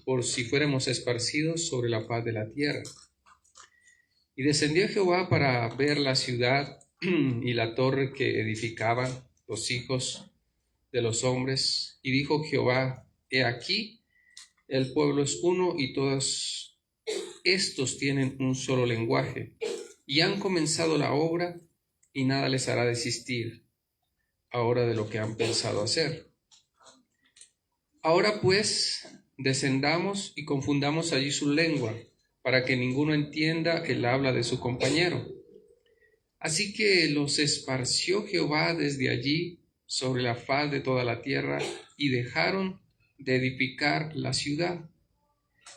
por si fuéramos esparcidos sobre la faz de la tierra. Y descendió Jehová para ver la ciudad y la torre que edificaban los hijos de los hombres. Y dijo Jehová: he aquí, el pueblo es uno y todos estos tienen un solo lenguaje. Y han comenzado la obra y nada les hará desistir ahora de lo que han pensado hacer. Ahora pues, descendamos y confundamos allí su lengua, para que ninguno entienda el habla de su compañero. Así que los esparció Jehová desde allí sobre la faz de toda la tierra, y dejaron de edificar la ciudad.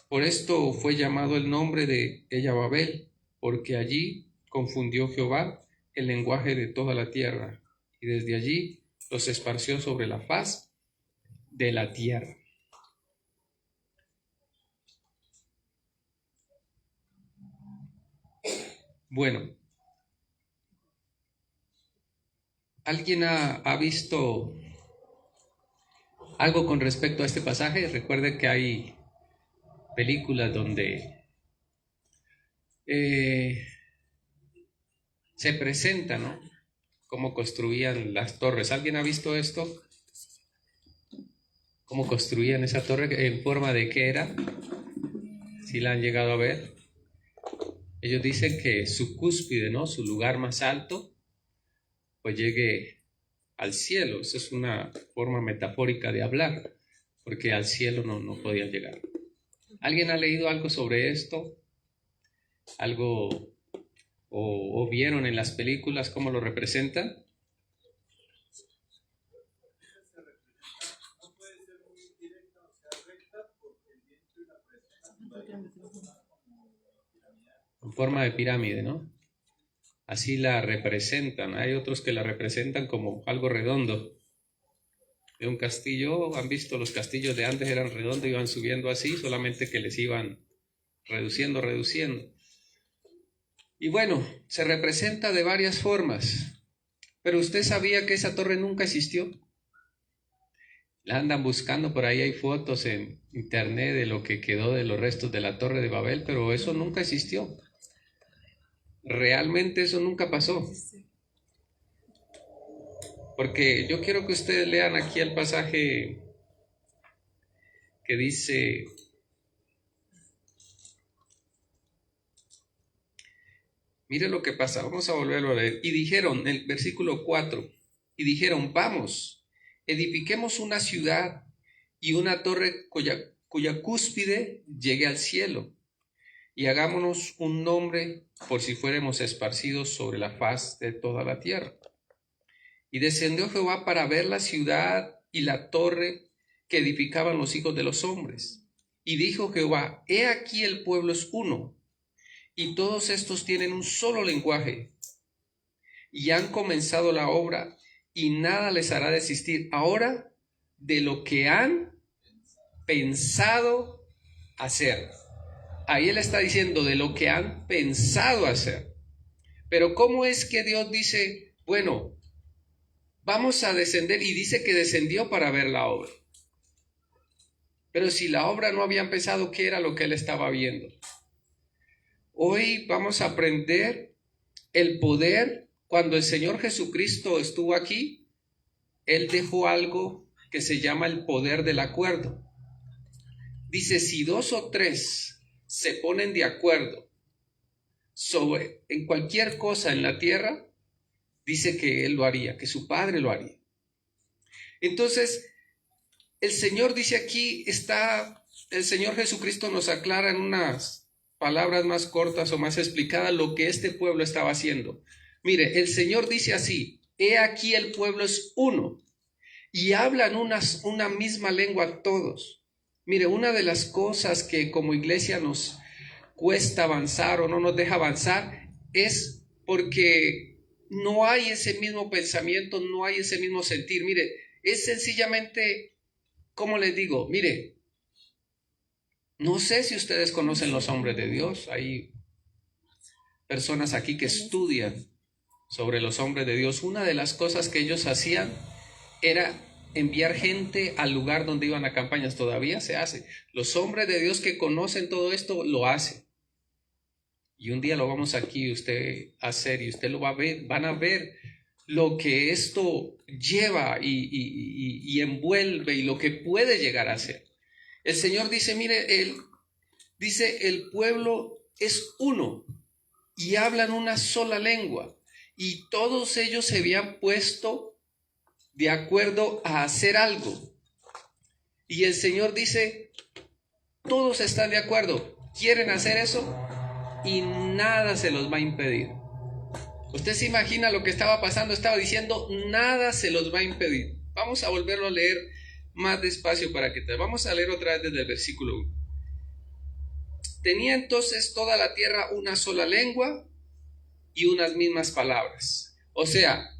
Por esto fue llamado el nombre de ella Babel, porque allí confundió Jehová el lenguaje de toda la tierra, y desde allí los esparció sobre la faz de la tierra. Bueno, ¿alguien ha visto algo con respecto a este pasaje? Recuerde que hay películas donde se presenta, ¿no?, cómo construían las torres. ¿Alguien ha visto esto? ¿Cómo construían esa torre? ¿En forma de qué era? ¿Sí la han llegado a ver? Ellos dicen que su cúspide, ¿no?, su lugar más alto, pues llegue al cielo. Esa es una forma metafórica de hablar, porque al cielo no podían llegar. ¿Alguien ha leído algo sobre esto? ¿Algo o vieron en las películas cómo lo representan? En forma de pirámide, ¿no? Así la representan. Hay otros que la representan como algo redondo. De un castillo, han visto los castillos de antes eran redondos, iban subiendo así, solamente que les iban reduciendo. Y bueno, se representa de varias formas. Pero ¿usted sabía que esa torre nunca existió? La andan buscando, por ahí hay fotos en internet de lo que quedó de los restos de la Torre de Babel, pero eso nunca existió. Realmente eso nunca pasó. Porque yo quiero que ustedes lean aquí el pasaje que dice: mire lo que pasa, vamos a volverlo a leer. Y dijeron, en el versículo 4, y dijeron: vamos, edifiquemos una ciudad y una torre cuya cúspide llegue al cielo, y hagámonos un nombre por si fuéramos esparcidos sobre la faz de toda la tierra. Y descendió Jehová para ver la ciudad y la torre que edificaban los hijos de los hombres. Y dijo Jehová: he aquí el pueblo es uno, y todos estos tienen un solo lenguaje, y han comenzado la obra, y nada les hará desistir ahora de lo que han pensado hacer. Ahí él está diciendo de lo que han pensado hacer. Pero ¿cómo es que Dios dice, bueno, vamos a descender? Y dice que descendió para ver la obra. Pero si la obra no había empezado, ¿qué era lo que él estaba viendo? Hoy vamos a aprender el poder. Cuando el Señor Jesucristo estuvo aquí, Él dejó algo que se llama el poder del acuerdo. Dice, si 2 o 3 se ponen de acuerdo en cualquier cosa en la tierra, dice que Él lo haría, que su Padre lo haría. Entonces, el Señor dice aquí, el Señor Jesucristo nos aclara en unas palabras más cortas o más explicadas lo que este pueblo estaba haciendo. Mire, el Señor dice así: he aquí el pueblo es uno, y hablan una misma lengua todos. Mire, una de las cosas que como iglesia nos cuesta avanzar o no nos deja avanzar es porque no hay ese mismo pensamiento, no hay ese mismo sentir. Mire, es sencillamente, ¿cómo les digo? Mire, no sé si ustedes conocen los hombres de Dios. Hay personas aquí que estudian sobre los hombres de Dios. Una de las cosas que ellos hacían era enviar gente al lugar donde iban a campañas. Todavía se hace. Los hombres de Dios que conocen todo esto lo hacen. Y un día lo vamos aquí usted a hacer y usted lo va a ver. Van a ver lo que esto lleva y envuelve y lo que puede llegar a ser. El Señor dice, mire, el pueblo es uno y hablan una sola lengua. Y todos ellos se habían puesto de acuerdo a hacer algo. Y el Señor dice, todos están de acuerdo, quieren hacer eso y nada se los va a impedir. Usted se imagina lo que estaba pasando, estaba diciendo, nada se los va a impedir. Vamos a volverlo a leer más despacio para que te... Vamos a leer otra vez desde el versículo 1. Tenía entonces toda la tierra una sola lengua y unas mismas palabras. O sea,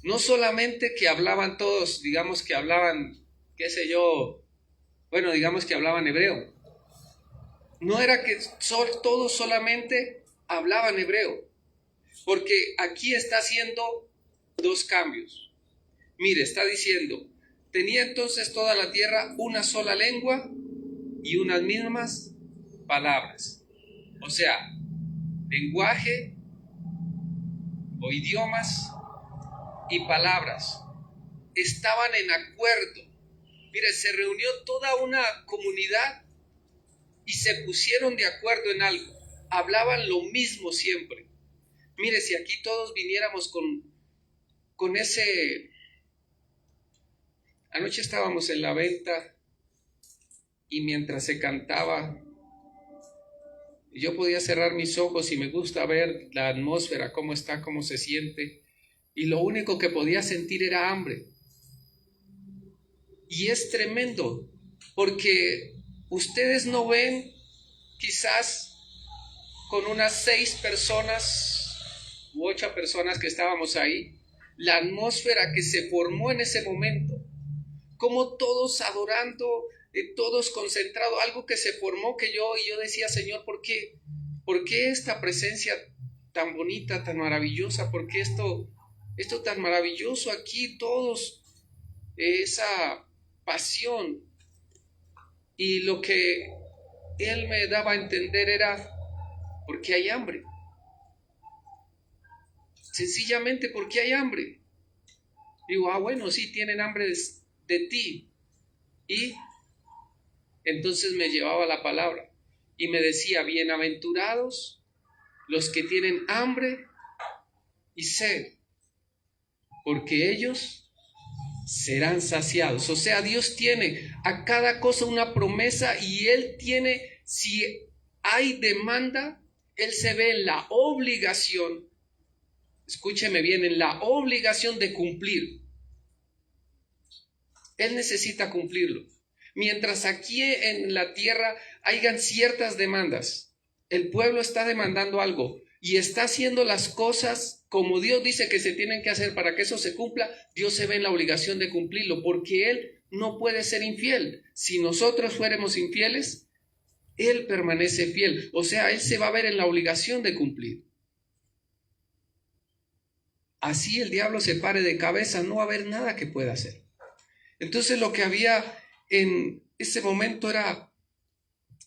no solamente que hablaban todos, digamos que hablaban, qué sé yo, bueno, digamos que hablaban hebreo. No era que todos solamente hablaban hebreo, porque aquí está haciendo dos cambios. Mire, está diciendo, tenía entonces toda la tierra una sola lengua y unas mismas palabras. O sea, lenguaje o idiomas y palabras estaban en acuerdo. Mire, se reunió toda una comunidad y se pusieron de acuerdo en algo. Hablaban lo mismo siempre. Mire, si aquí todos viniéramos con ese... Anoche estábamos en la venta y mientras se cantaba, yo podía cerrar mis ojos y me gusta ver la atmósfera, cómo está, cómo se siente. Y lo único que podía sentir era hambre. Y es tremendo, porque ustedes no ven, quizás con unas 6 personas u 8 personas que estábamos ahí, la atmósfera que se formó en ese momento, como todos adorando, todos concentrados, algo que se formó que yo decía, Señor, ¿por qué esta presencia tan bonita, tan maravillosa? ¿Por qué esto tan maravilloso aquí? Todos, esa pasión. Y lo que Él me daba a entender era, porque hay hambre. Sencillamente porque hay hambre. Digo, bueno, sí, tienen hambre de ti. Y entonces me llevaba la palabra y me decía, bienaventurados los que tienen hambre y sed, porque ellos serán saciados. O sea, Dios tiene a cada cosa una promesa y Él tiene, si hay demanda, Él se ve en la obligación, escúcheme bien, en la obligación de cumplir. Él necesita cumplirlo. Mientras aquí en la tierra hayan ciertas demandas, el pueblo está demandando algo y está haciendo las cosas como Dios dice que se tienen que hacer para que eso se cumpla, Dios se ve en la obligación de cumplirlo, porque Él no puede ser infiel. Si nosotros fuéramos infieles, Él permanece fiel. O sea, Él se va a ver en la obligación de cumplir. Así el diablo se pare de cabeza, no va a haber nada que pueda hacer. Entonces lo que había en ese momento era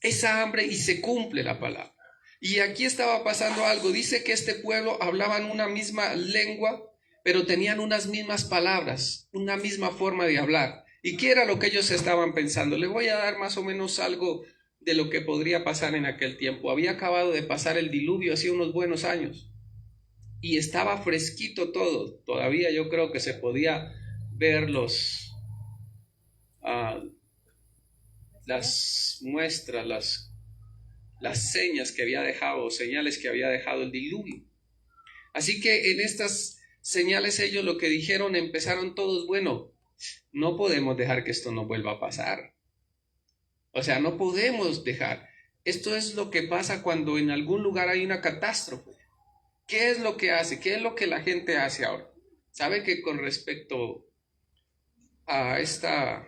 esa hambre y se cumple la palabra. Y aquí estaba pasando algo. Dice que este pueblo hablaban una misma lengua, pero tenían unas mismas palabras, una misma forma de hablar. ¿Y qué era lo que ellos estaban pensando? Le voy a dar más o menos algo de lo que podría pasar en aquel tiempo. Había acabado de pasar el diluvio hacía unos buenos años y estaba fresquito todo. Todavía yo creo que se podía ver las muestras, las señas que había dejado, señales que había dejado el diluvio. Así que en estas señales ellos lo que dijeron, empezaron todos, bueno, no podemos dejar que esto no vuelva a pasar. O sea, no podemos dejar. Esto es lo que pasa cuando en algún lugar hay una catástrofe. ¿Qué es lo que hace? ¿Qué es lo que la gente hace ahora? ¿Sabe que con respecto a esta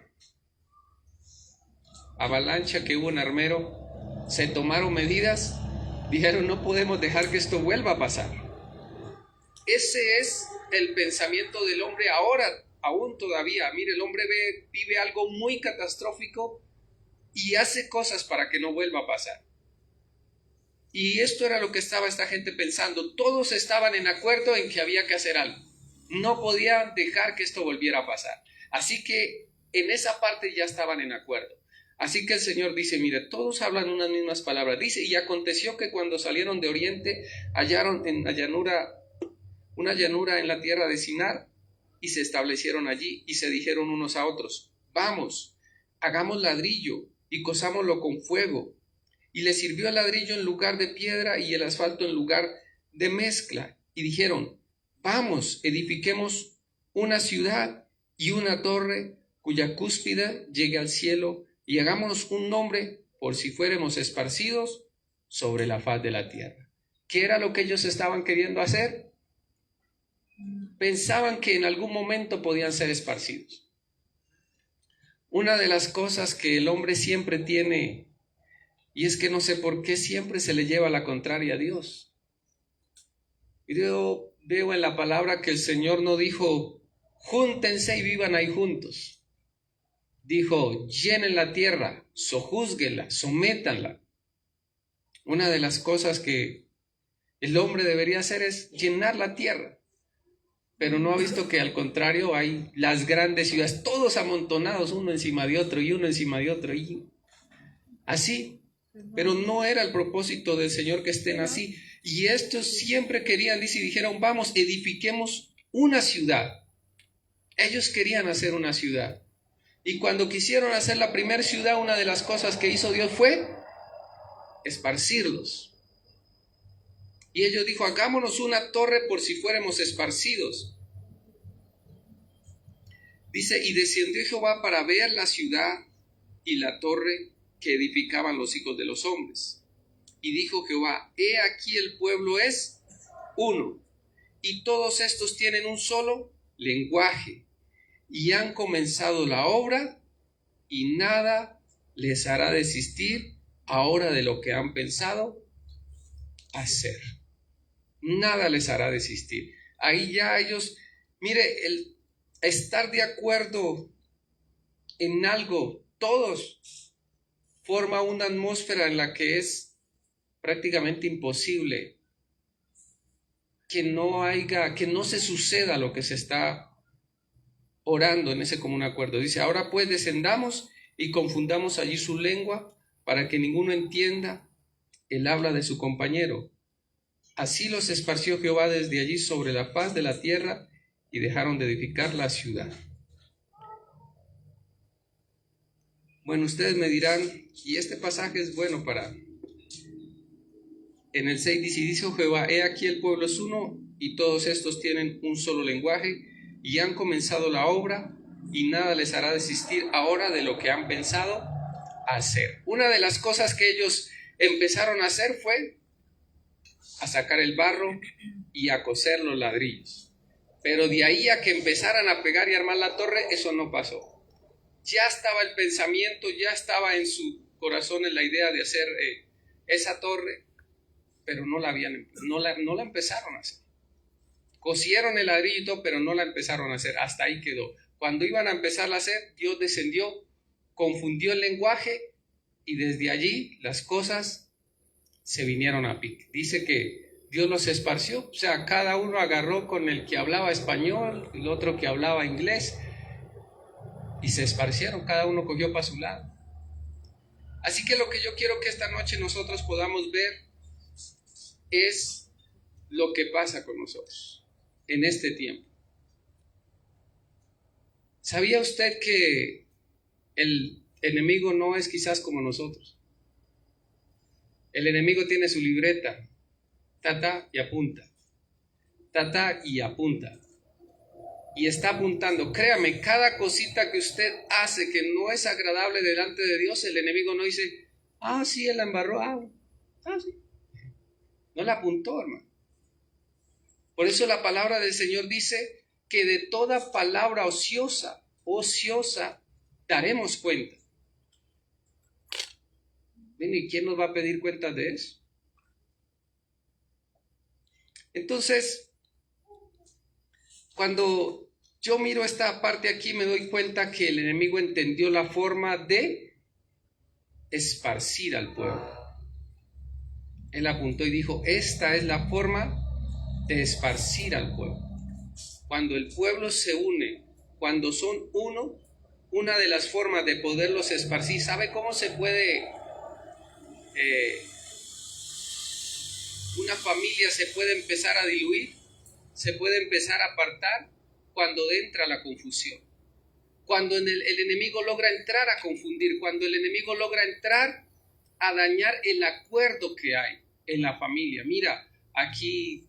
avalancha que hubo en Armero, se tomaron medidas? Dijeron, no podemos dejar que esto vuelva a pasar. Ese es el pensamiento del hombre ahora, aún todavía, mire, el hombre vive algo muy catastrófico y hace cosas para que no vuelva a pasar. Y esto era lo que estaba esta gente pensando. Todos estaban en acuerdo en que había que hacer algo. No podían dejar que esto volviera a pasar. Así que en esa parte ya estaban en acuerdo. Así que el Señor dice, mire, todos hablan unas mismas palabras. Dice, y aconteció que cuando salieron de oriente, hallaron en la llanura, una llanura en la tierra de Sinar, y se establecieron allí, y se dijeron unos a otros, vamos, hagamos ladrillo, y cozámoslo con fuego. Y le sirvió el ladrillo en lugar de piedra y el asfalto en lugar de mezcla. Y dijeron, vamos, edifiquemos una ciudad y una torre cuya cúspide llegue al cielo y hagámonos un nombre por si fuéramos esparcidos sobre la faz de la tierra. ¿Qué era lo que ellos estaban queriendo hacer? Pensaban que en algún momento podían ser esparcidos. Una de las cosas que el hombre siempre tiene, y es que no sé por qué siempre se le lleva la contraria a Dios. Y yo veo en la palabra que el Señor no dijo, júntense y vivan ahí juntos. Dijo, llenen la tierra, sojúzguenla, sométanla. Una de las cosas que el hombre debería hacer es llenar la tierra. Pero no ha visto que al contrario hay las grandes ciudades, todos amontonados, uno encima de otro y uno encima de otro. Y así. Pero no era el propósito del Señor que estén así. Y estos siempre querían, dice, y dijeron, vamos, edifiquemos una ciudad. Ellos querían hacer una ciudad. Y cuando quisieron hacer la primera ciudad, una de las cosas que hizo Dios fue esparcirlos. Y ellos dijo, hagámonos una torre por si fuéramos esparcidos. Dice, y descendió Jehová para ver la ciudad y la torre que edificaban los hijos de los hombres. Y dijo Jehová, he aquí el pueblo es uno, y todos estos tienen un solo lenguaje, y han comenzado la obra, y nada les hará desistir ahora de lo que han pensado hacer. Nada les hará desistir. Ahí ya ellos, mire, el estar de acuerdo en algo, todos, forma una atmósfera en la que es prácticamente imposible que no se suceda lo que se está orando en ese común acuerdo. Dice, ahora pues descendamos y confundamos allí su lengua para que ninguno entienda el habla de su compañero. Así los esparció Jehová desde allí sobre la faz de la tierra y dejaron de edificar la ciudad. Bueno, ustedes me dirán, y este pasaje es bueno para... En el 6 dice, y dijo Jehová, he aquí el pueblo es uno, y todos estos tienen un solo lenguaje, y han comenzado la obra, y nada les hará desistir ahora de lo que han pensado hacer. Una de las cosas que ellos empezaron a hacer fue a sacar el barro y a coser los ladrillos. Pero de ahí a que empezaran a pegar y armar la torre, eso no pasó. Ya estaba el pensamiento, ya estaba en su corazón en la idea de hacer esa torre, pero no la empezaron a hacer. Cosieron el ladrillo y todo, pero no la empezaron a hacer, hasta ahí quedó. Cuando iban a empezarla a hacer, Dios descendió, confundió el lenguaje y desde allí las cosas se vinieron a pique. Dice que Dios los esparció, o sea, cada uno agarró con el que hablaba español, el otro que hablaba inglés, y se esparcieron, cada uno cogió para su lado. Así que lo que yo quiero que esta noche nosotros podamos ver es lo que pasa con nosotros en este tiempo. ¿Sabía usted que el enemigo no es quizás como nosotros? El enemigo tiene su libreta, tata y apunta, tata y apunta. Y está apuntando, créame, cada cosita que usted hace que no es agradable delante de Dios, el enemigo no dice, sí, él la embarró, sí. No la apuntó, hermano. Por eso la palabra del Señor dice que de toda palabra ociosa, daremos cuenta. ¿Y quién nos va a pedir cuentas de eso? Entonces, cuando yo miro esta parte aquí y me doy cuenta que el enemigo entendió la forma de esparcir al pueblo. Él apuntó y dijo, esta es la forma de esparcir al pueblo. Cuando el pueblo se une, cuando son uno, una de las formas de poderlos esparcir, ¿sabe cómo se puede? Una familia se puede empezar a diluir, se puede empezar a apartar cuando entra la confusión. Cuando el enemigo logra entrar a confundir, cuando el enemigo logra entrar a dañar el acuerdo que hay en la familia. Mira, aquí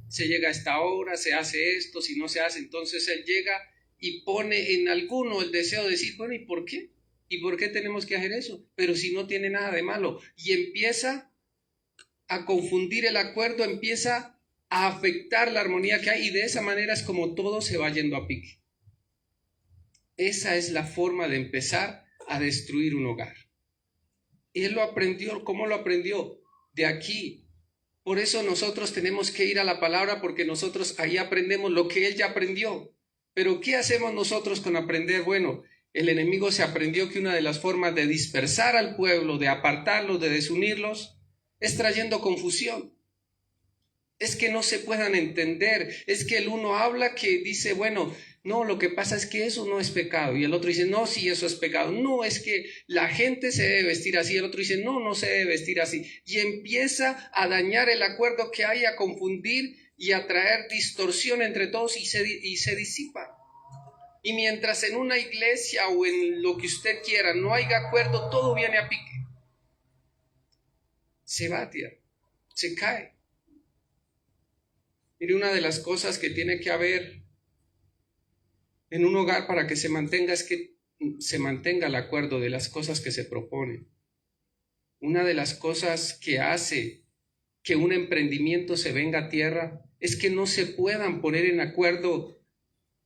se llega a esta hora, se hace esto, si no se hace, entonces él llega y pone en alguno el deseo de decir, bueno, ¿y por qué? ¿Y por qué tenemos que hacer eso? Pero si no tiene nada de malo. Y empieza a confundir el acuerdo, empieza a afectar la armonía que hay, y de esa manera es como todo se va yendo a pique. Esa es la forma de empezar a destruir un hogar. Él lo aprendió. ¿Cómo lo aprendió? De aquí. Por eso nosotros tenemos que ir a la palabra, porque nosotros ahí aprendemos lo que él ya aprendió. Pero ¿qué hacemos nosotros con aprender? Bueno, el enemigo se aprendió que una de las formas de dispersar al pueblo, de apartarlos, de desunirlos, es trayendo confusión. Es que no se puedan entender. Es que el uno habla que dice, bueno, no, lo que pasa es que eso no es pecado. Y el otro dice, no, sí, eso es pecado. No, es que la gente se debe vestir así. El otro dice, no, no se debe vestir así. Y empieza a dañar el acuerdo que hay, a confundir y a traer distorsión entre todos, y se disipa. Y mientras en una iglesia o en lo que usted quiera no haya acuerdo, todo viene a pique. Se batea, se cae. Mire, una de las cosas que tiene que haber en un hogar para que se mantenga es que se mantenga el acuerdo de las cosas que se proponen. Una de las cosas que hace que un emprendimiento se venga a tierra es que no se puedan poner en acuerdo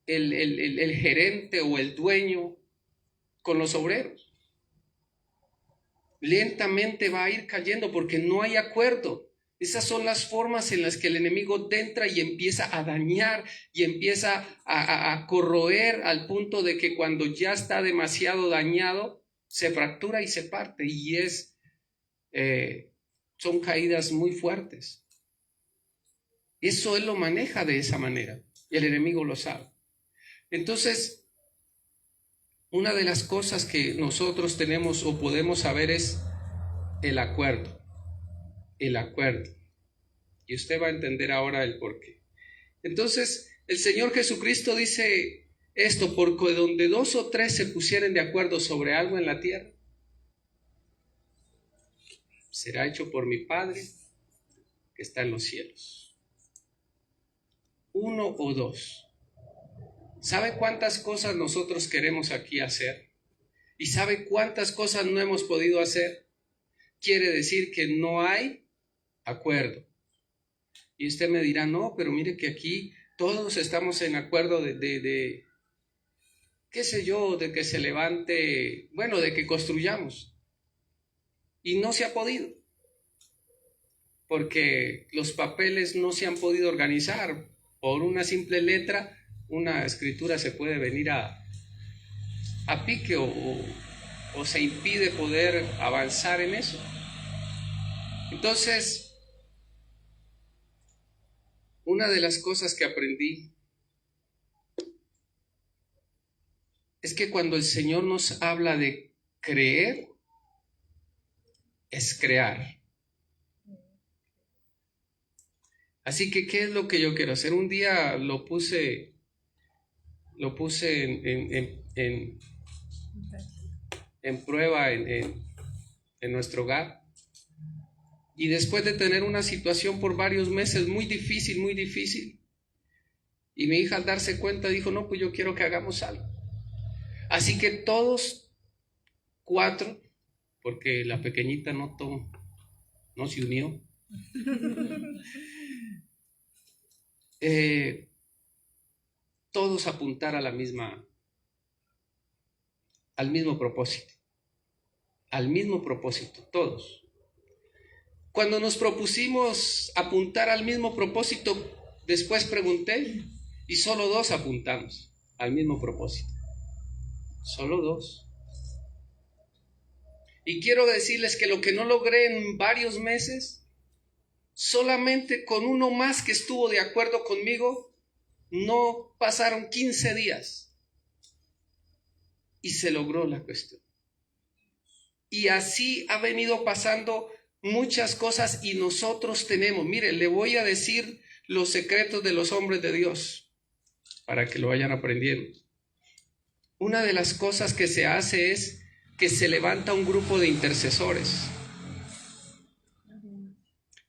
el gerente o el dueño con los obreros. Lentamente va a ir cayendo porque no hay acuerdo. Esas son las formas en las que el enemigo entra y empieza a dañar y empieza a corroer, al punto de que cuando ya está demasiado dañado, se fractura y se parte, y son caídas muy fuertes. Eso él lo maneja de esa manera y el enemigo lo sabe. Entonces, una de las cosas que nosotros tenemos o podemos saber es el acuerdo. El acuerdo. Y usted va a entender ahora el porqué. Entonces, el Señor Jesucristo dice esto: porque donde 2 o 3 se pusieren de acuerdo sobre algo en la tierra, será hecho por mi Padre que está en los cielos. 1 o 2. ¿Sabe cuántas cosas nosotros queremos aquí hacer? ¿Y sabe cuántas cosas no hemos podido hacer? Quiere decir que no hay acuerdo. Y usted me dirá, no, pero mire que aquí todos estamos en acuerdo de qué sé yo, de que se levante, bueno, de que construyamos. Y no se ha podido, porque los papeles no se han podido organizar. Por una simple letra, una escritura se puede venir a pique, o se impide poder avanzar en eso. Entonces, una de las cosas que aprendí es que cuando el Señor nos habla de creer, es crear. Así que, ¿qué es lo que yo quiero hacer? Un día lo puse en prueba en nuestro hogar. Y después de tener una situación por varios meses muy difícil, y mi hija al darse cuenta dijo, no, pues yo quiero que hagamos algo. Así que todos 4, porque la pequeñita no se unió, todos apuntar al mismo propósito, todos. Cuando nos propusimos apuntar al mismo propósito, después pregunté y solo 2 apuntamos. al mismo propósito. Solo 2. Y quiero decirles que lo que no logré en varios meses, solamente con uno más que estuvo de acuerdo conmigo, no pasaron 15 días y se logró la cuestión. Y así ha venido pasando muchas cosas y nosotros tenemos, mire, le voy a decir los secretos de los hombres de Dios para que lo vayan aprendiendo. Una de las cosas que se hace es que se levanta un grupo de intercesores.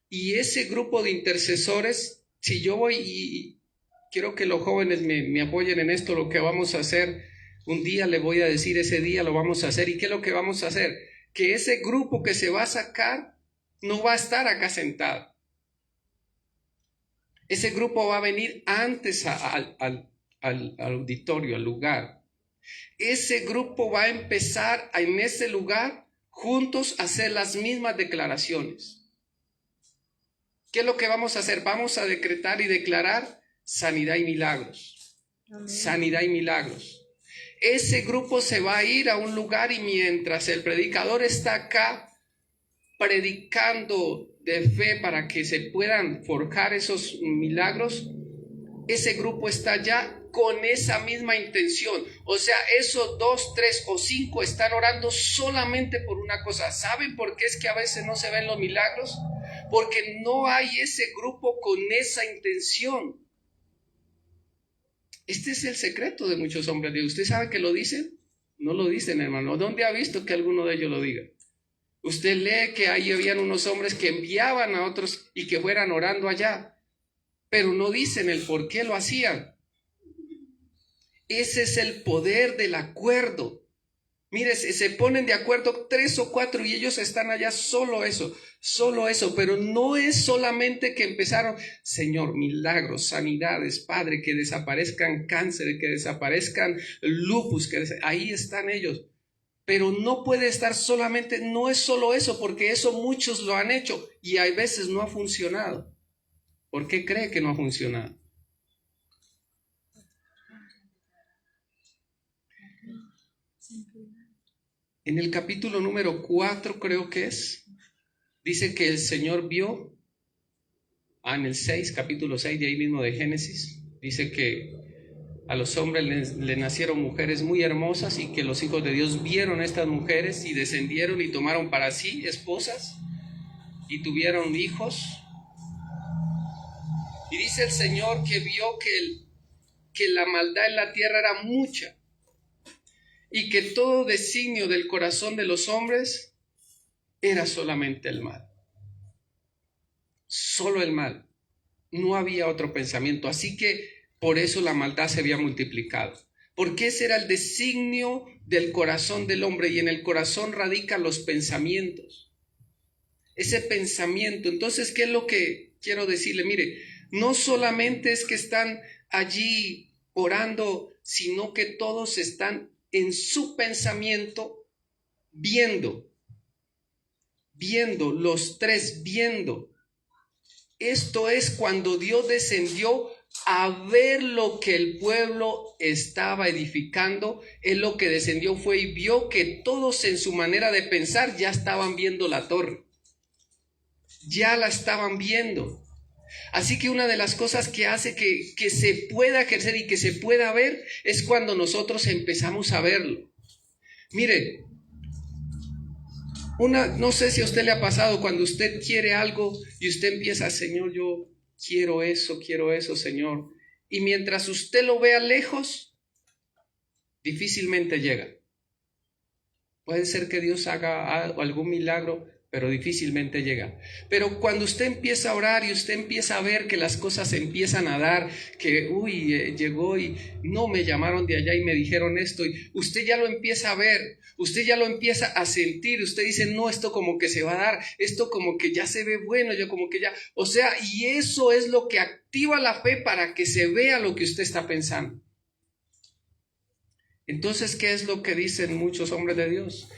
Y ese grupo de intercesores, si yo voy y quiero que los jóvenes me apoyen en esto, lo que vamos a hacer, un día le voy a decir, ese día lo vamos a hacer. ¿Y qué es lo que vamos a hacer? Que ese grupo que se va a sacar no va a estar acá sentado. Ese grupo va a venir antes al auditorio, al lugar. Ese grupo va a empezar en ese lugar juntos a hacer las mismas declaraciones. ¿Qué es lo que vamos a hacer? Vamos a decretar y declarar sanidad y milagros. Amén. Sanidad y milagros. Ese grupo se va a ir a un lugar y mientras el predicador está acá predicando de fe para que se puedan forjar esos milagros, ese grupo está allá con esa misma intención. O sea, esos 2, 3 o 5 están orando solamente por una cosa. ¿Saben por qué es que a veces no se ven los milagros? Porque no hay ese grupo con esa intención. Este es el secreto de muchos hombres de Dios. ¿Usted sabe que lo dicen? No lo dicen, hermano. ¿Dónde ha visto que alguno de ellos lo diga? Usted lee que ahí habían unos hombres que enviaban a otros y que fueran orando allá, pero no dicen el por qué lo hacían. Ese es el poder del acuerdo. Mire, se ponen de acuerdo 3 o 4 y ellos están allá solo eso, pero no es solamente que empezaron, Señor, milagros, sanidades, Padre, que desaparezcan cáncer, que desaparezcan lupus, ahí están ellos. Pero no puede estar solamente, no es solo eso, porque eso muchos lo han hecho y a veces no ha funcionado. ¿Por qué cree que no ha funcionado? En el capítulo número 4 creo que es, dice que el Señor vio, en el 6, capítulo 6 de ahí mismo de Génesis, dice que a los hombres le nacieron mujeres muy hermosas y que los hijos de Dios vieron a estas mujeres y descendieron y tomaron para sí esposas y tuvieron hijos. Y dice el Señor que vio que la maldad en la tierra era mucha y que todo designio del corazón de los hombres era solamente el mal. Solo el mal. No había otro pensamiento. Así que por eso la maldad se había multiplicado. Porque ese era el designio del corazón del hombre y en el corazón radican los pensamientos. Ese pensamiento. Entonces, ¿qué es lo que quiero decirle? Mire, no solamente es que están allí orando, sino que todos están en su pensamiento viendo, los 3 viendo. Esto es cuando Dios descendió a ver lo que el pueblo estaba edificando. Él lo que descendió fue y vio que todos en su manera de pensar ya estaban viendo la torre. Ya la estaban viendo. Así que una de las cosas que hace que se pueda ejercer y que se pueda ver es cuando nosotros empezamos a verlo. Mire, no sé si a usted le ha pasado cuando usted quiere algo y usted empieza, Señor, yo quiero eso, Señor. Y mientras usted lo vea lejos, difícilmente llega. Puede ser que Dios haga algún milagro, pero difícilmente llega. Pero cuando usted empieza a orar y usted empieza a ver que las cosas se empiezan a dar, que llegó y no me llamaron de allá y me dijeron esto, y usted ya lo empieza a ver, usted ya lo empieza a sentir, usted dice, no, esto como que se va a dar, esto como que ya se ve bueno, yo como que ya, o sea, y eso es lo que activa la fe para que se vea lo que usted está pensando. Entonces, ¿qué es lo que dicen muchos hombres de Dios?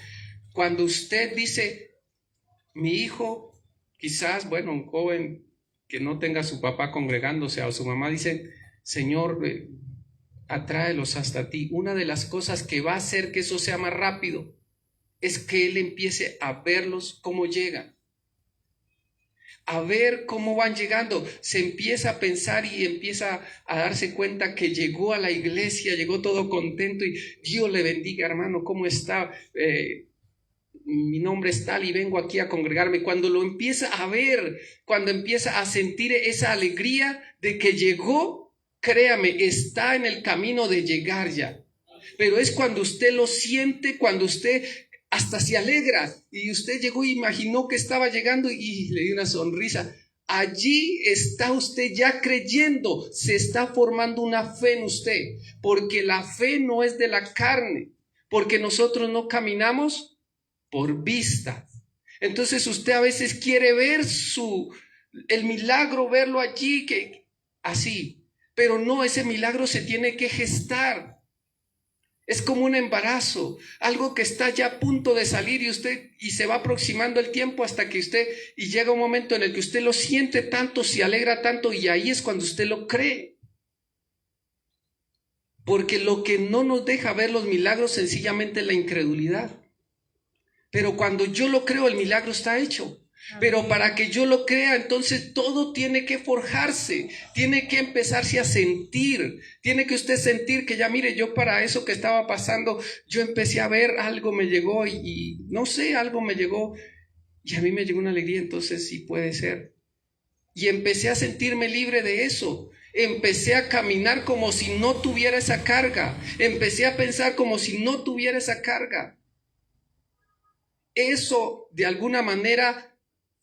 Cuando usted dice, mi hijo, quizás, un joven que no tenga a su papá congregándose o su mamá, dice, Señor, atráelos hasta ti. Una de las cosas que va a hacer que eso sea más rápido es que Él empiece a verlos cómo llegan, a ver cómo van llegando. Se empieza a pensar y empieza a darse cuenta que llegó a la iglesia, llegó todo contento y Dios le bendiga, hermano, ¿cómo está? Mi nombre es tal y vengo aquí a congregarme. Cuando lo empieza a ver, cuando empieza a sentir esa alegría de que llegó, créame, está en el camino de llegar ya. Pero es cuando usted lo siente, cuando usted hasta se alegra y usted llegó y imaginó que estaba llegando y le dio una sonrisa. Allí está usted ya creyendo, se está formando una fe en usted, porque la fe no es de la carne, porque nosotros no caminamos por vista. Entonces usted a veces quiere ver el milagro, verlo allí, que así, pero no, ese milagro se tiene que gestar. Es como un embarazo, algo que está ya a punto de salir y se va aproximando el tiempo hasta que y llega un momento en el que usted lo siente tanto, se alegra tanto, y ahí es cuando usted lo cree. Porque lo que no nos deja ver los milagros sencillamente es la incredulidad. Pero cuando yo lo creo, el milagro está hecho. Pero para que yo lo crea, entonces todo tiene que forjarse, tiene que empezarse a sentir, tiene que usted sentir que ya mire, yo para eso que estaba pasando, yo empecé a ver, algo me llegó y no sé, algo me llegó y a mí me llegó una alegría, entonces sí puede ser. Y empecé a sentirme libre de eso. Empecé a caminar como si no tuviera esa carga. Empecé a pensar como si no tuviera esa carga. Eso de alguna manera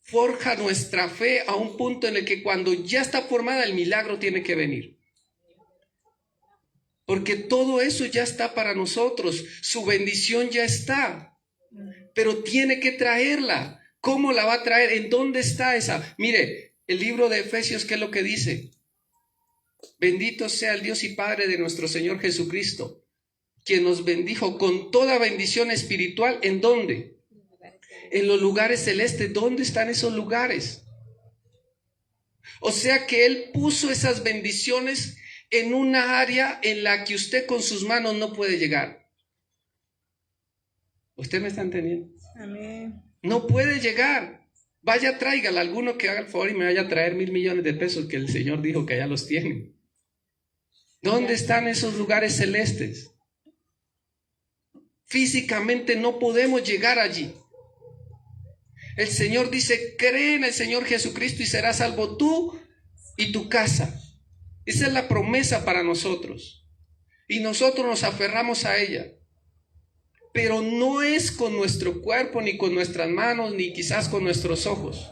forja nuestra fe a un punto en el que cuando ya está formada, el milagro tiene que venir. Porque todo eso ya está para nosotros, su bendición ya está, pero tiene que traerla. ¿Cómo la va a traer? ¿En dónde está esa? Mire, el libro de Efesios, ¿qué es lo que dice? Bendito sea el Dios y Padre de nuestro Señor Jesucristo, quien nos bendijo con toda bendición espiritual. ¿En dónde? En los lugares celestes. ¿Dónde están esos lugares? O sea que Él puso esas bendiciones en una área en la que usted con sus manos no puede llegar. ¿Usted me está entendiendo? Amén. No puede llegar. Vaya, tráigala, alguno que haga el favor y me vaya a traer 1,000 millones de pesos que el Señor dijo que allá los tiene. ¿Dónde están esos lugares celestes? Físicamente no podemos llegar allí. El Señor dice, cree en el Señor Jesucristo y serás salvo tú y tu casa. Esa es la promesa para nosotros. Y nosotros nos aferramos a ella. Pero no es con nuestro cuerpo, ni con nuestras manos, ni quizás con nuestros ojos.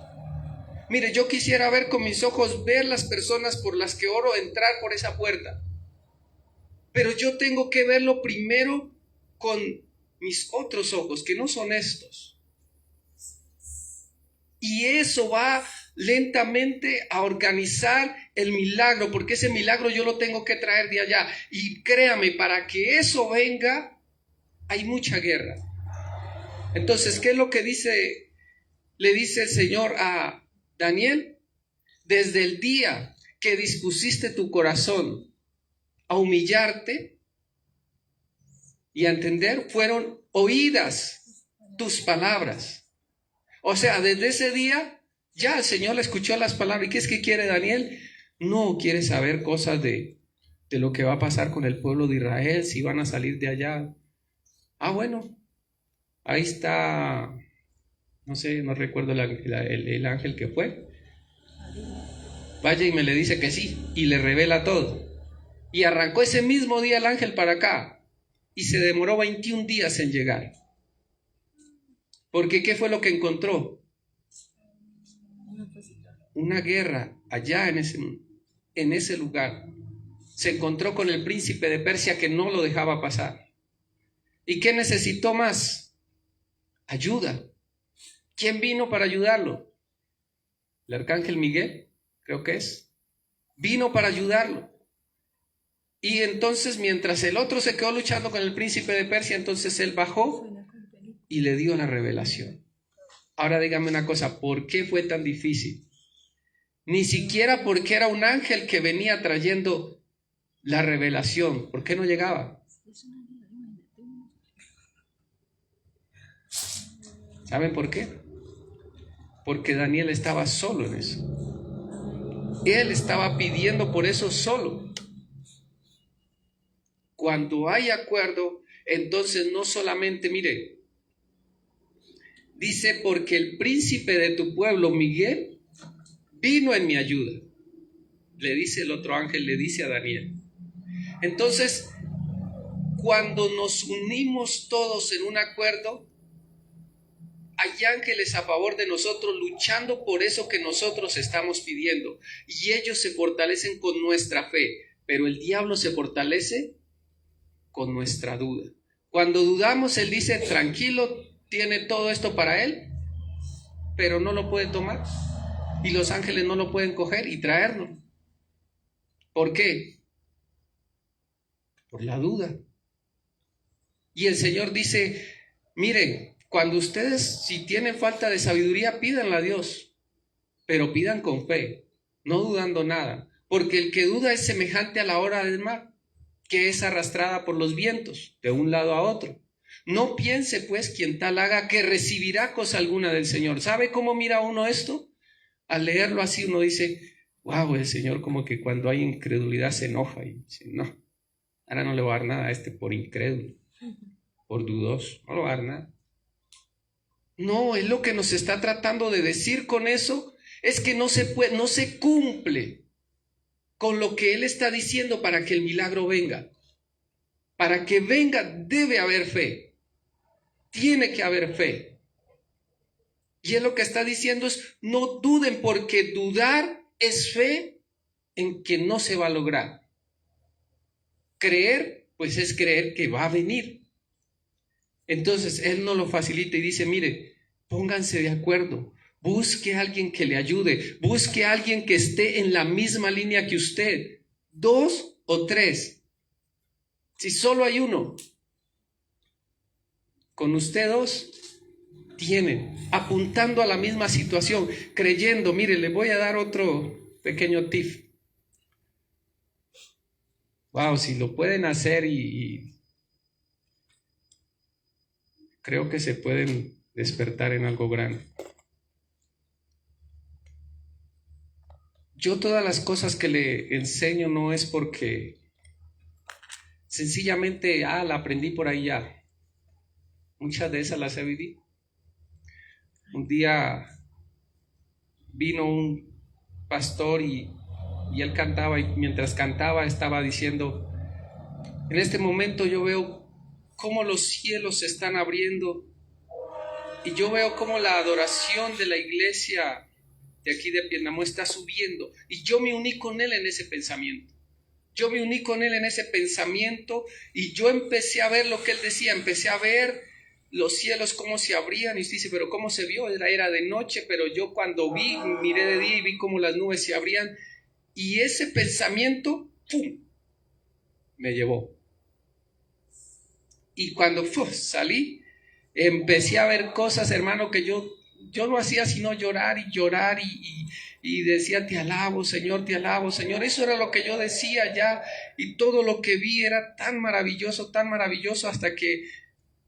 Mire, yo quisiera ver con mis ojos, ver las personas por las que oro entrar por esa puerta. Pero yo tengo que verlo primero con mis otros ojos, que no son estos. Y eso va lentamente a organizar el milagro, porque ese milagro yo lo tengo que traer de allá. Y créame, para que eso venga, hay mucha guerra. Entonces, ¿qué es lo que le dice el Señor a Daniel? Desde el día que dispusiste tu corazón a humillarte y a entender, fueron oídas tus palabras. O sea, desde ese día ya el Señor le escuchó las palabras. ¿Y qué es que quiere Daniel? No quiere saber cosas de lo que va a pasar con el pueblo de Israel, si van a salir de allá. Ah, bueno, ahí está, no sé, no recuerdo el ángel que fue. Vaya y me le dice que sí, y le revela todo. Y arrancó ese mismo día el ángel para acá, y se demoró 21 días en llegar. Porque ¿qué fue lo que encontró? Una guerra allá en ese lugar. Se encontró con el príncipe de Persia que no lo dejaba pasar. ¿Y qué necesitó más? Ayuda. ¿Quién vino para ayudarlo? El arcángel Miguel, creo que es. Vino para ayudarlo. Y entonces, mientras el otro se quedó luchando con el príncipe de Persia, entonces él bajó y le dio la revelación. Ahora dígame una cosa, ¿por qué fue tan difícil? Ni siquiera porque era un ángel que venía trayendo la revelación. ¿Por qué no llegaba? ¿Saben por qué? Porque Daniel estaba solo en eso. Él estaba pidiendo por eso solo. Cuando hay acuerdo, entonces no solamente, mire, dice, porque el príncipe de tu pueblo, Miguel, vino en mi ayuda. Le dice el otro ángel, le dice a Daniel. Entonces, cuando nos unimos todos en un acuerdo, hay ángeles a favor de nosotros luchando por eso que nosotros estamos pidiendo. Y ellos se fortalecen con nuestra fe, pero el diablo se fortalece con nuestra duda. Cuando dudamos, él dice, tranquilo, tiene todo esto para él, pero no lo puede tomar. Y los ángeles no lo pueden coger y traerlo. ¿Por qué? Por la duda. Y el Señor dice, miren, cuando ustedes, si tienen falta de sabiduría, pídanla a Dios, pero pidan con fe, no dudando nada, porque el que duda es semejante a la ola del mar, que es arrastrada por los vientos de un lado a otro. No piense pues quien tal haga que recibirá cosa alguna del Señor. ¿Sabe cómo mira uno esto? Al leerlo así uno dice, wow, el Señor como que cuando hay incredulidad se enoja y dice, no, ahora no le voy a dar nada a este por incrédulo, por dudoso, no le voy a dar nada. No, es lo que nos está tratando de decir con eso, es que no se puede, no se cumple con lo que Él está diciendo para que el milagro venga. Para que venga debe haber fe, tiene que haber fe. Y él lo que está diciendo es, no duden, porque dudar es fe en que no se va a lograr. Creer, pues es creer que va a venir. Entonces él nos lo facilita y dice, mire, pónganse de acuerdo, busque a alguien que le ayude, busque a alguien que esté en la misma línea que usted, 2 o 3. Si solo hay uno, con usted 2 tienen, apuntando a la misma situación, creyendo. Mire, le voy a dar otro pequeño tip. Wow, si lo pueden hacer y creo que se pueden despertar en algo grande. Yo todas las cosas que le enseño no es porque sencillamente, la aprendí por ahí ya. Muchas de esas las he vivido. Un día vino un pastor y él cantaba, y mientras cantaba estaba diciendo, en este momento yo veo cómo los cielos se están abriendo y yo veo cómo la adoración de la iglesia de aquí de Piendamó está subiendo, y yo me uní con él en ese pensamiento. Yo me uní con él en ese pensamiento y yo empecé a ver lo que él decía, empecé a ver los cielos cómo se abrían, y usted dice, pero ¿cómo se vio? Era de noche, pero yo cuando miré de día y vi cómo las nubes se abrían, y ese pensamiento, ¡pum!, me llevó. Y cuando salí, empecé a ver cosas, hermano, que yo no hacía sino llorar y llorar y decía, te alabo, Señor, eso era lo que yo decía ya, y todo lo que vi era tan maravilloso, hasta que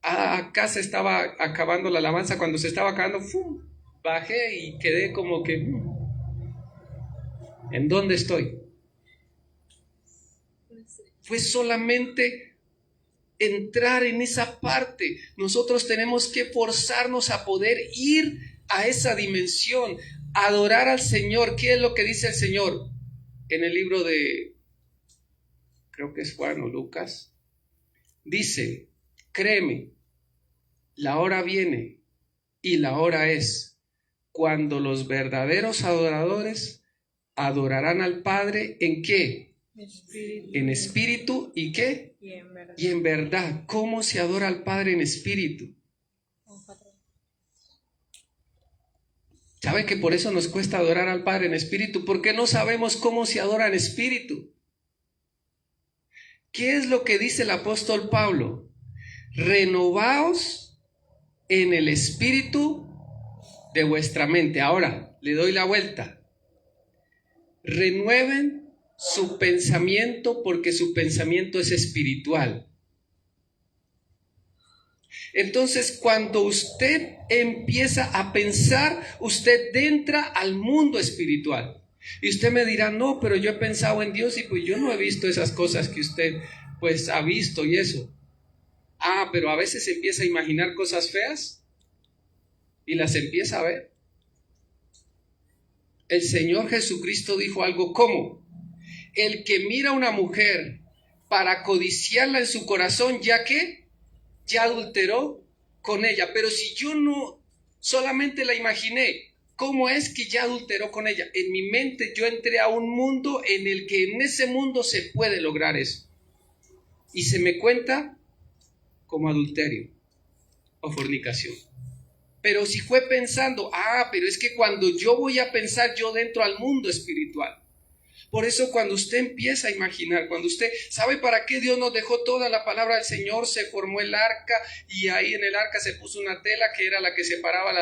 acá se estaba acabando la alabanza. Cuando se estaba acabando, ¡fum!, bajé y quedé como que, ¿en dónde estoy? Fue solamente entrar en esa parte. Nosotros tenemos que forzarnos a poder ir a esa dimensión, adorar al Señor. ¿Qué es lo que dice el Señor? En el libro de, creo que es Juan o Lucas, dice, créeme, la hora viene y la hora es cuando los verdaderos adoradores adorarán al Padre, ¿en qué? En espíritu y ¿qué? Y en verdad. ¿Cómo se adora al Padre en espíritu? ¿Sabe que por eso nos cuesta adorar al Padre en espíritu? Porque no sabemos cómo se adora en espíritu. ¿Qué es lo que dice el apóstol Pablo? Renovaos en el espíritu de vuestra mente. Ahora, le doy la vuelta. Renueven su pensamiento porque su pensamiento es espiritual. Entonces, cuando usted empieza a pensar, usted entra al mundo espiritual. Y usted me dirá, no, pero yo he pensado en Dios y pues yo no he visto esas cosas que usted pues ha visto y eso. Ah, pero a veces empieza a imaginar cosas feas y las empieza a ver. El Señor Jesucristo dijo algo como: el que mira a una mujer para codiciarla en su corazón, ya adulteró con ella. Pero si yo no solamente la imaginé, ¿cómo es que ya adulteró con ella? En mi mente yo entré a un mundo en el que en ese mundo se puede lograr eso. Y se me cuenta como adulterio o fornicación. Pero si fue pensando, pero es que cuando yo voy a pensar, yo dentro al mundo espiritual. Por eso cuando usted empieza a imaginar, cuando usted sabe para qué Dios nos dejó toda la palabra del Señor, se formó el arca y ahí en el arca se puso una tela que era la que separaba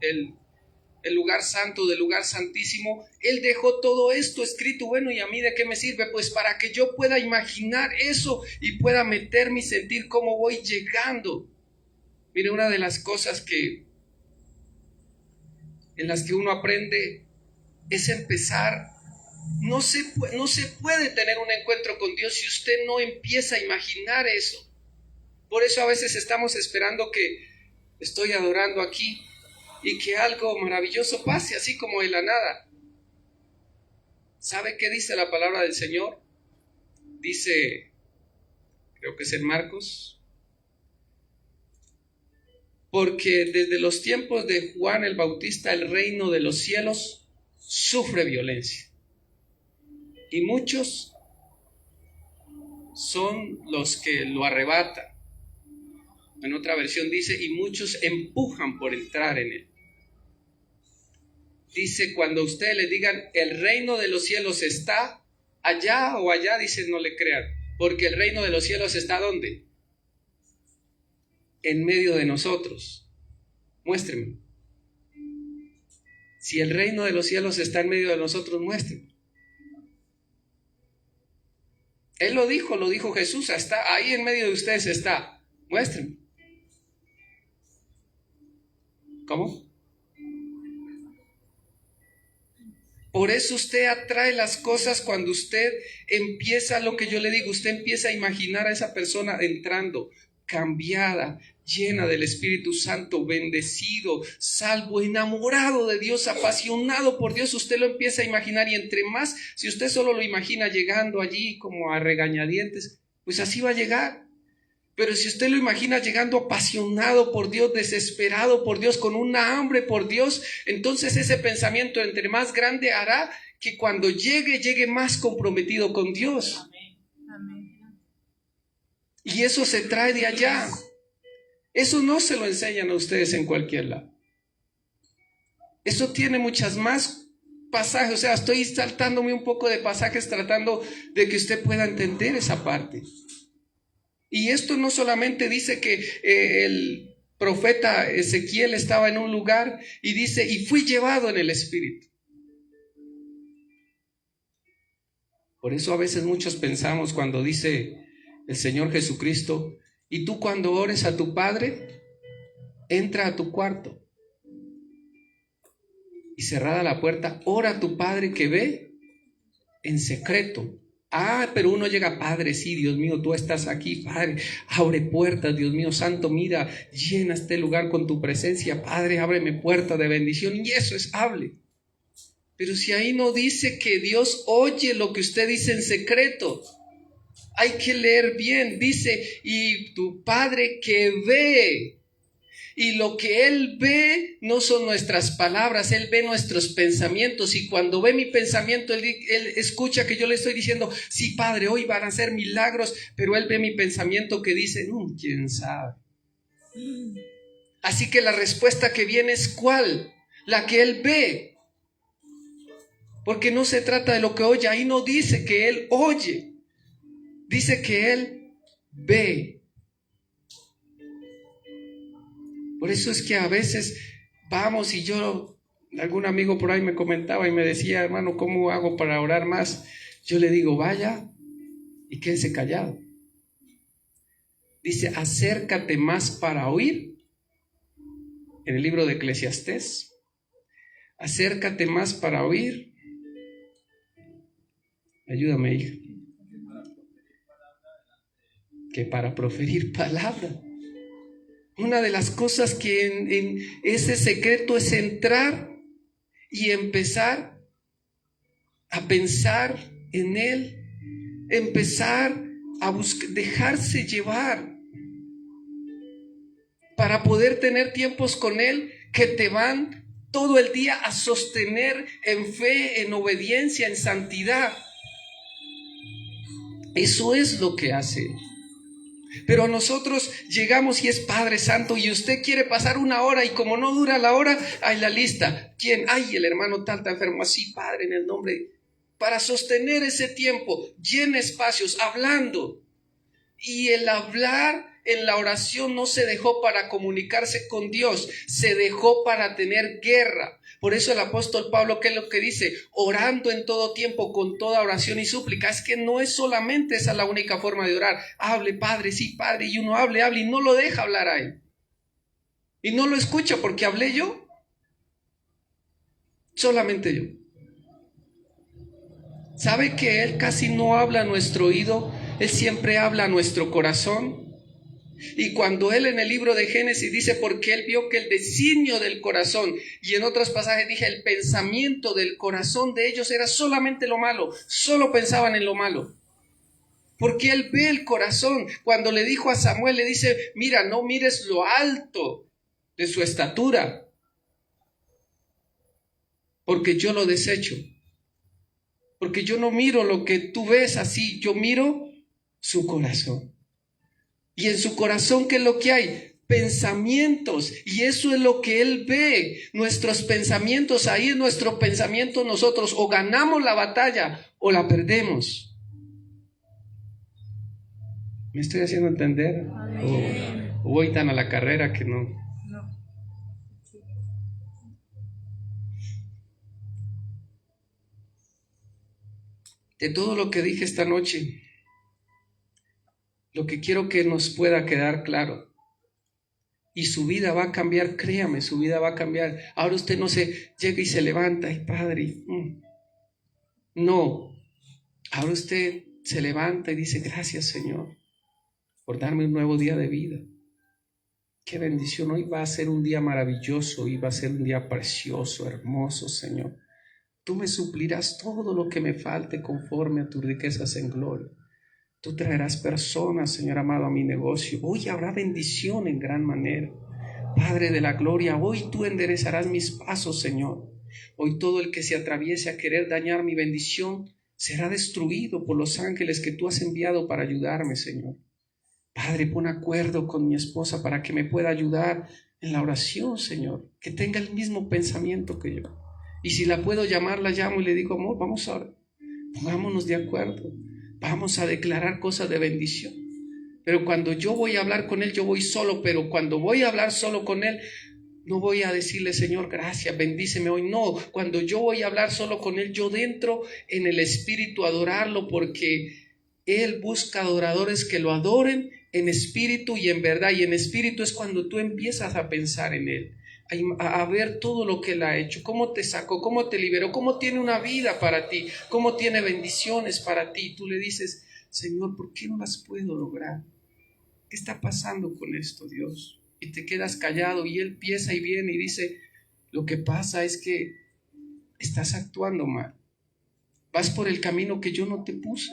el lugar santo del lugar santísimo. Él dejó todo esto escrito. Bueno, ¿y a mí de qué me sirve? Pues para que yo pueda imaginar eso y pueda meterme y sentir cómo voy llegando. Mire, una de las cosas en las que uno aprende es empezar. No se puede tener un encuentro con Dios si usted no empieza a imaginar eso. Por eso a veces estamos esperando que estoy adorando aquí y que algo maravilloso pase, así como de la nada. ¿Sabe qué dice la palabra del Señor? Dice, creo que es en Marcos: porque desde los tiempos de Juan el Bautista el reino de los cielos sufre violencia. Y muchos son los que lo arrebatan. En otra versión dice, y muchos empujan por entrar en él. Dice, cuando ustedes le digan, el reino de los cielos está allá o allá, dice, no le crean. Porque el reino de los cielos está ¿dónde? En medio de nosotros. Muéstrenme. Si el reino de los cielos está en medio de nosotros, muéstrenme. Él lo dijo Jesús, está ahí en medio de ustedes está. Muéstrenme. ¿Cómo? Por eso usted atrae las cosas cuando usted empieza, lo que yo le digo, usted empieza a imaginar a esa persona entrando, cambiada, llena del Espíritu Santo, bendecido, salvo, enamorado de Dios, apasionado por Dios. Usted lo empieza a imaginar y entre más, si usted solo lo imagina llegando allí como a regañadientes, pues así va a llegar. Pero si usted lo imagina llegando apasionado por Dios, desesperado por Dios, con una hambre por Dios, entonces ese pensamiento entre más grande hará que cuando llegue más comprometido con Dios. Amén. Y eso se trae de allá. Eso no se lo enseñan a ustedes en cualquier lado. Eso tiene muchas más pasajes. O sea, estoy saltándome un poco de pasajes tratando de que usted pueda entender esa parte. Y esto no solamente dice que el profeta Ezequiel estaba en un lugar y dice, y fui llevado en el Espíritu. Por eso a veces muchos pensamos cuando dice el Señor Jesucristo, y tú cuando ores a tu Padre, entra a tu cuarto y cerrada la puerta, ora a tu Padre que ve en secreto. Pero uno llega, Padre, sí, Dios mío, tú estás aquí, Padre, abre puertas, Dios mío santo, mira, llena este lugar con tu presencia, Padre, ábreme puertas de bendición, y eso es hable. Pero si ahí no dice que Dios oye lo que usted dice en secreto, hay que leer bien, dice, y tu Padre que ve. Y lo que Él ve no son nuestras palabras, Él ve nuestros pensamientos. Y cuando ve mi pensamiento, Él escucha que yo le estoy diciendo, sí, Padre, hoy van a hacer milagros. Pero Él ve mi pensamiento que dice, quién sabe. Así que la respuesta que viene es ¿cuál? La que Él ve. Porque no se trata de lo que oye. Ahí no dice que Él oye. Dice que Él ve. Por eso es que a veces vamos y yo Algún amigo por ahí me comentaba y me decía, hermano, ¿cómo hago para orar más? Yo le digo, vaya y quédese callado. Dice, acércate más para oír. En el libro de Eclesiastés, acércate más para oír. Ayúdame, hija. Que para proferir palabra. Una de las cosas que en ese secreto es entrar y empezar a pensar en Él, empezar a dejarse llevar para poder tener tiempos con Él que te van todo el día a sostener en fe, en obediencia, en santidad. Eso es lo que hace. Pero nosotros llegamos y es Padre Santo y usted quiere pasar una hora y como no dura la hora, hay la lista. ¿Quién? Ay, el hermano tal está enfermo. Así, Padre, en el nombre. Para sostener ese tiempo, llena espacios, hablando. Y el hablar en la oración no se dejó para comunicarse con Dios, se dejó para tener guerra. Por eso el apóstol Pablo, ¿qué es lo que dice? Orando en todo tiempo, con toda oración y súplica. Es que no es solamente esa la única forma de orar. Hable, Padre, sí, Padre, y uno hable y no lo deja hablar a él. Y no lo escucha porque hablé yo. Solamente yo. ¿Sabe que Él casi no habla a nuestro oído? Él siempre habla a nuestro corazón. Y cuando Él en el libro de Génesis dice, porque Él vio que el designio del corazón, y en otros pasajes dije, el pensamiento del corazón de ellos era solamente lo malo, solo pensaban en lo malo. Porque Él ve el corazón. Cuando le dijo a Samuel, le dice, mira, no mires lo alto de su estatura, porque yo lo desecho. Porque yo no miro lo que tú ves así, yo miro su corazón. Y en su corazón, ¿qué es lo que hay? Pensamientos. Y eso es lo que Él ve. Nuestros pensamientos, ahí en nuestro pensamiento nosotros o ganamos la batalla o la perdemos. ¿Me estoy haciendo entender? O voy tan a la carrera que no. De todo lo que dije esta noche, lo que quiero que nos pueda quedar claro, y su vida va a cambiar, créame, su vida va a cambiar. Ahora usted no se llega y se levanta, y Padre, no, ahora usted se levanta y dice, gracias Señor, por darme un nuevo día de vida. Qué bendición, hoy va a ser un día maravilloso, hoy va a ser un día precioso, hermoso, Señor. Tú me suplirás todo lo que me falte conforme a tus riquezas en gloria. Tú traerás personas, Señor amado, a mi negocio. Hoy habrá bendición en gran manera. Padre de la gloria, hoy tú enderezarás mis pasos, Señor. Hoy todo el que se atraviese a querer dañar mi bendición será destruido por los ángeles que tú has enviado para ayudarme, Señor. Padre, pon acuerdo con mi esposa para que me pueda ayudar en la oración, Señor. Que tenga el mismo pensamiento que yo. Y si la puedo llamar, la llamo y le digo, amor, vamos a orar. Pongámonos de acuerdo. Vamos a declarar cosas de bendición. Pero cuando yo voy a hablar con Él, yo voy solo. Pero cuando voy a hablar solo con Él, no voy a decirle, Señor, gracias, bendíceme hoy. No, cuando yo voy a hablar solo con Él, yo dentro en el Espíritu a adorarlo, porque Él busca adoradores que lo adoren en espíritu y en verdad. Y en espíritu es cuando tú empiezas a pensar en Él, a ver todo lo que Él ha hecho, cómo te sacó, cómo te liberó, cómo tiene una vida para ti, cómo tiene bendiciones para ti. Tú le dices, Señor, ¿por qué no las puedo lograr? ¿Qué está pasando con esto, Dios? Y te quedas callado y Él piensa y viene y dice, lo que pasa es que estás actuando mal. Vas por el camino que yo no te puse.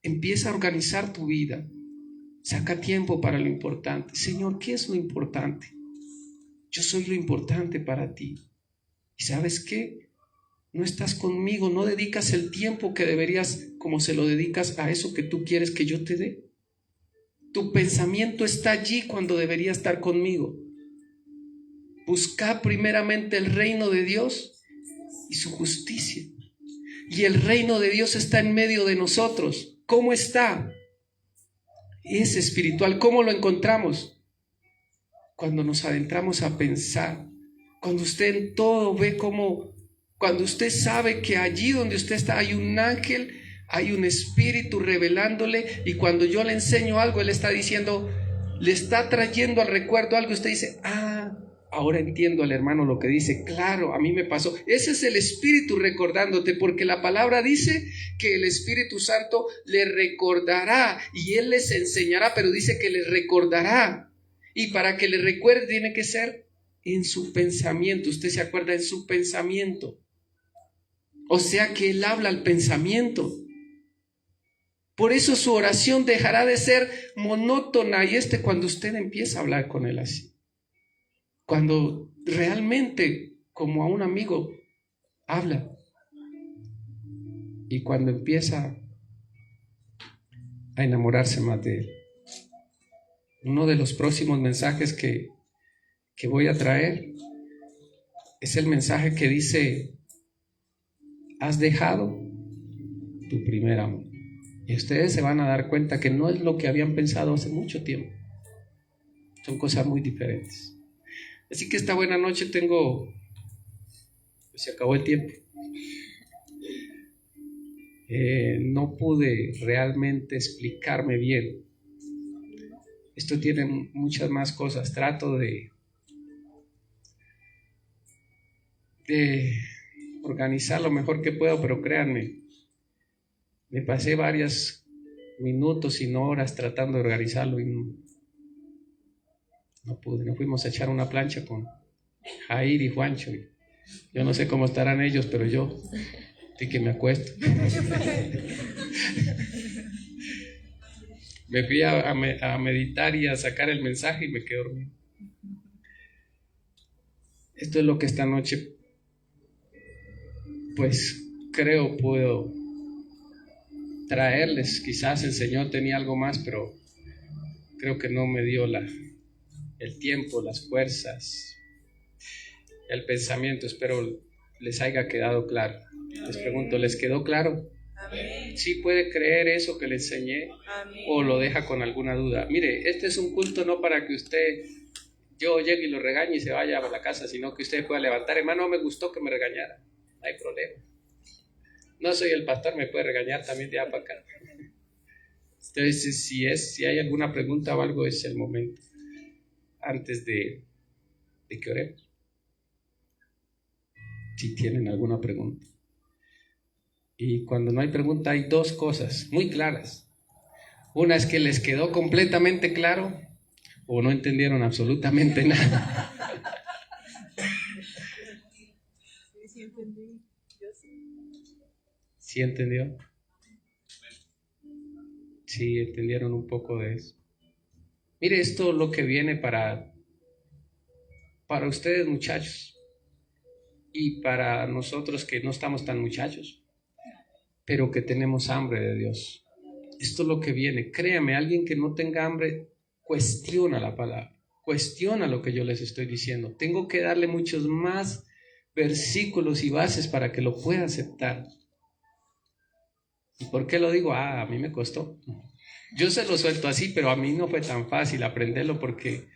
Empieza a organizar tu vida. Saca tiempo para lo importante. Señor, ¿qué es lo importante? Yo soy lo importante para ti. ¿Y sabes qué? No estás conmigo, no dedicas el tiempo que deberías, como se lo dedicas a eso que tú quieres que yo te dé. Tu pensamiento está allí cuando debería estar conmigo. Busca primeramente el reino de Dios y su justicia. Y el reino de Dios está en medio de nosotros. ¿Cómo está? Es espiritual. ¿Cómo lo encontramos? Cuando nos adentramos a pensar Cuando usted en todo ve como, cuando usted sabe que allí donde usted está hay un ángel, hay un espíritu revelándole, y cuando yo le enseño algo, él está diciendo, le está trayendo al recuerdo algo, usted dice, ahora entiendo al hermano lo que dice, claro, a mí me pasó. Ese es el Espíritu recordándote, porque la palabra dice que el Espíritu Santo le recordará y Él les enseñará, pero dice que les recordará. Y para que le recuerde tiene que ser en su pensamiento. Usted se acuerda en su pensamiento. O sea que Él habla al pensamiento. Por eso su oración dejará de ser monótona, y cuando usted empieza a hablar con Él así. Cuando realmente, como a un amigo, habla. Y cuando empieza a enamorarse más de Él. Uno de los próximos mensajes que voy a traer es el mensaje que dice, has dejado tu primer amor. Y ustedes se van a dar cuenta que no es lo que habían pensado hace mucho tiempo. Son cosas muy diferentes. Así que esta buena noche se acabó el tiempo. No pude realmente explicarme bien. Esto tiene muchas más cosas. Trato de organizar lo mejor que puedo, pero créanme, me pasé varios minutos y no horas tratando de organizarlo y no pude. Nos fuimos a echar una plancha con Jair y Juancho. Yo no sé cómo estarán ellos, pero yo sí que me acuesto. Me fui a meditar y a sacar el mensaje y me quedé dormido. Esto es lo que esta noche, pues creo puedo traerles. Quizás el Señor tenía algo más, pero creo que no me dio el tiempo, las fuerzas, el pensamiento. Espero les haya quedado claro. Les pregunto, ¿les quedó claro? Amén. ¿Sí puede creer eso que le enseñé? Amén. ¿O lo deja con alguna duda? Mire, este es un culto no para que yo llegue y lo regañe y se vaya a la casa, sino que usted pueda levantar, hermano, no me gustó que me regañara, no hay problema. No soy el pastor, me puede regañar también de allá para acá. Entonces, si hay alguna pregunta o algo, es el momento, antes de que oremos. Si tienen alguna pregunta. Y cuando no hay pregunta, hay dos cosas muy claras. Una es que les quedó completamente claro o no entendieron absolutamente nada. Sí, entendí. ¿Sí entendió? Sí, entendieron un poco de eso. Mire, esto es lo que viene para ustedes, muchachos, y para nosotros que no estamos tan muchachos, pero que tenemos hambre de Dios. Esto es lo que viene. Créame, alguien que no tenga hambre cuestiona la palabra, cuestiona lo que yo les estoy diciendo. Tengo que darle muchos más versículos y bases para que lo pueda aceptar. ¿Y por qué lo digo? A mí me costó. Yo se lo suelto así, pero a mí no fue tan fácil aprenderlo porque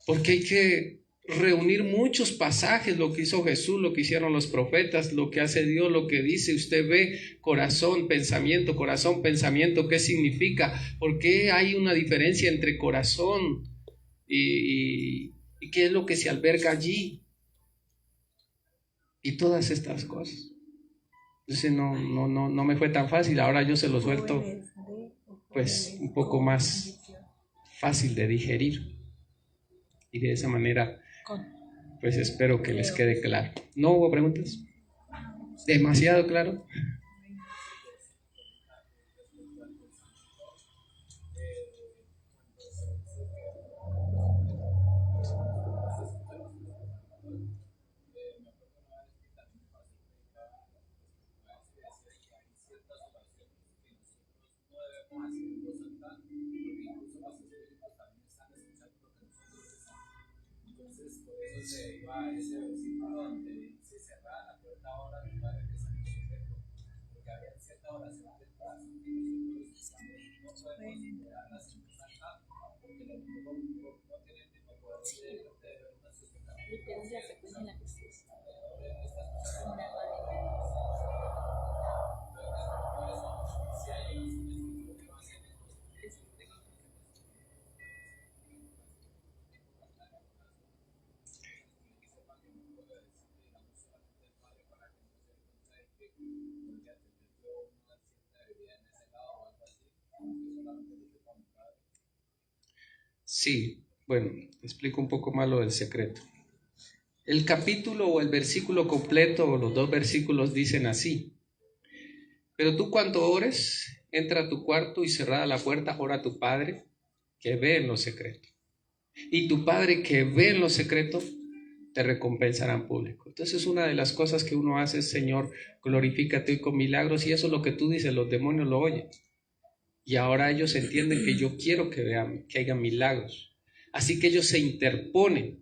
hay que reunir muchos pasajes, lo que hizo Jesús, lo que hicieron los profetas, lo que hace Dios, lo que dice. Usted ve corazón, pensamiento, ¿qué significa? ¿Por qué hay una diferencia entre corazón y qué es lo que se alberga allí? Y todas estas cosas. Entonces no me fue tan fácil. Ahora yo se lo suelto pues un poco más fácil de digerir. Y de esa manera pues espero que les quede claro. ¿No hubo preguntas? ¿Demasiado claro? Sí, bueno, explico un poco más lo del secreto. El capítulo o el versículo completo o los dos versículos dicen así: pero tú cuando ores, entra a tu cuarto y cerrada la puerta, ora a tu Padre que ve en lo secreto. Y tu Padre que ve en lo secreto te recompensará en público. Entonces una de las cosas que uno hace es: Señor, glorifícate hoy con milagros. Y eso es lo que tú dices, los demonios lo oyen. Y ahora ellos entienden que yo quiero que vean, que haya milagros. Así que ellos se interponen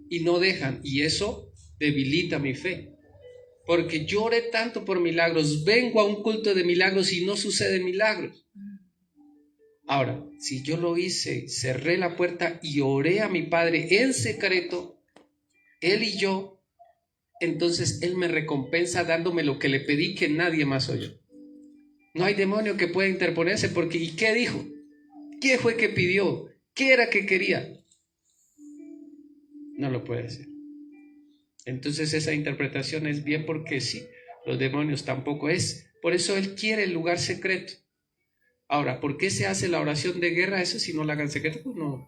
y no dejan. Y eso debilita mi fe. Porque yo oré tanto por milagros, vengo a un culto de milagros y no suceden milagros. Ahora, si yo lo hice, cerré la puerta y oré a mi Padre en secreto, Él y yo, entonces Él me recompensa dándome lo que le pedí que nadie más oyó. No hay demonio que pueda interponerse porque ¿y qué dijo? ¿Qué fue que pidió? ¿Qué era que quería? No lo puede hacer. Entonces esa interpretación es bien porque sí, los demonios tampoco es. Por eso Él quiere el lugar secreto. Ahora, ¿por qué se hace la oración de guerra? Eso si no la hagan secreto, pues no.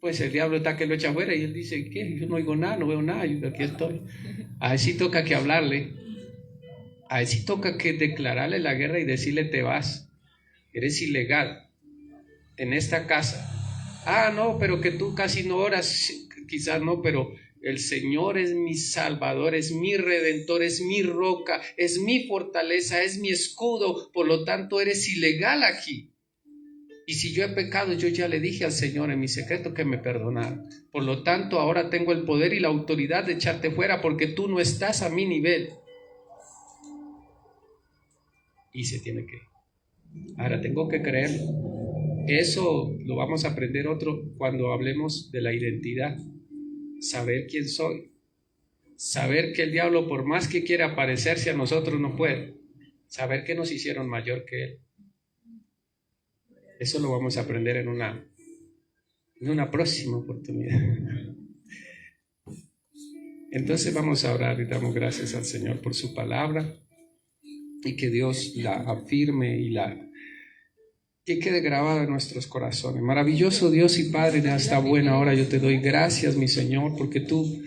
Pues el diablo está que lo echa afuera y él dice, ¿qué? Yo no oigo nada, no veo nada, yo aquí estoy. A él sí toca que hablarle. A él sí toca que declararle la guerra y decirle, te vas. Eres ilegal en esta casa. Ah, no, pero que tú casi no oras. Quizás no, pero el Señor es mi Salvador, es mi Redentor, es mi roca, es mi fortaleza, es mi escudo. Por lo tanto, eres ilegal aquí. Y si yo he pecado, yo ya le dije al Señor en mi secreto que me perdonara. Por lo tanto, ahora tengo el poder y la autoridad de echarte fuera porque tú no estás a mi nivel. Y se tiene que ir. Ahora tengo que creerlo. Eso lo vamos a aprender cuando hablemos de la identidad. Saber quién soy. Saber que el diablo, por más que quiera parecerse a nosotros, no puede. Saber que nos hicieron mayor que él. Eso lo vamos a aprender en una próxima oportunidad. Entonces vamos a orar y damos gracias al Señor por su palabra y que Dios la afirme y que quede grabada en nuestros corazones. Maravilloso Dios y Padre de esta buena hora, yo te doy gracias, mi Señor, porque tú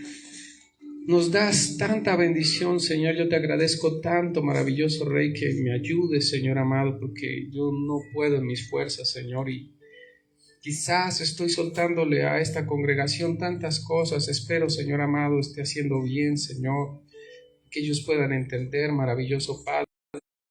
nos das tanta bendición, Señor. Yo te agradezco tanto, maravilloso Rey, que me ayudes, Señor amado, porque yo no puedo en mis fuerzas, Señor, y quizás estoy soltándole a esta congregación tantas cosas. Espero, Señor amado, esté haciendo bien, Señor, que ellos puedan entender, maravilloso Padre.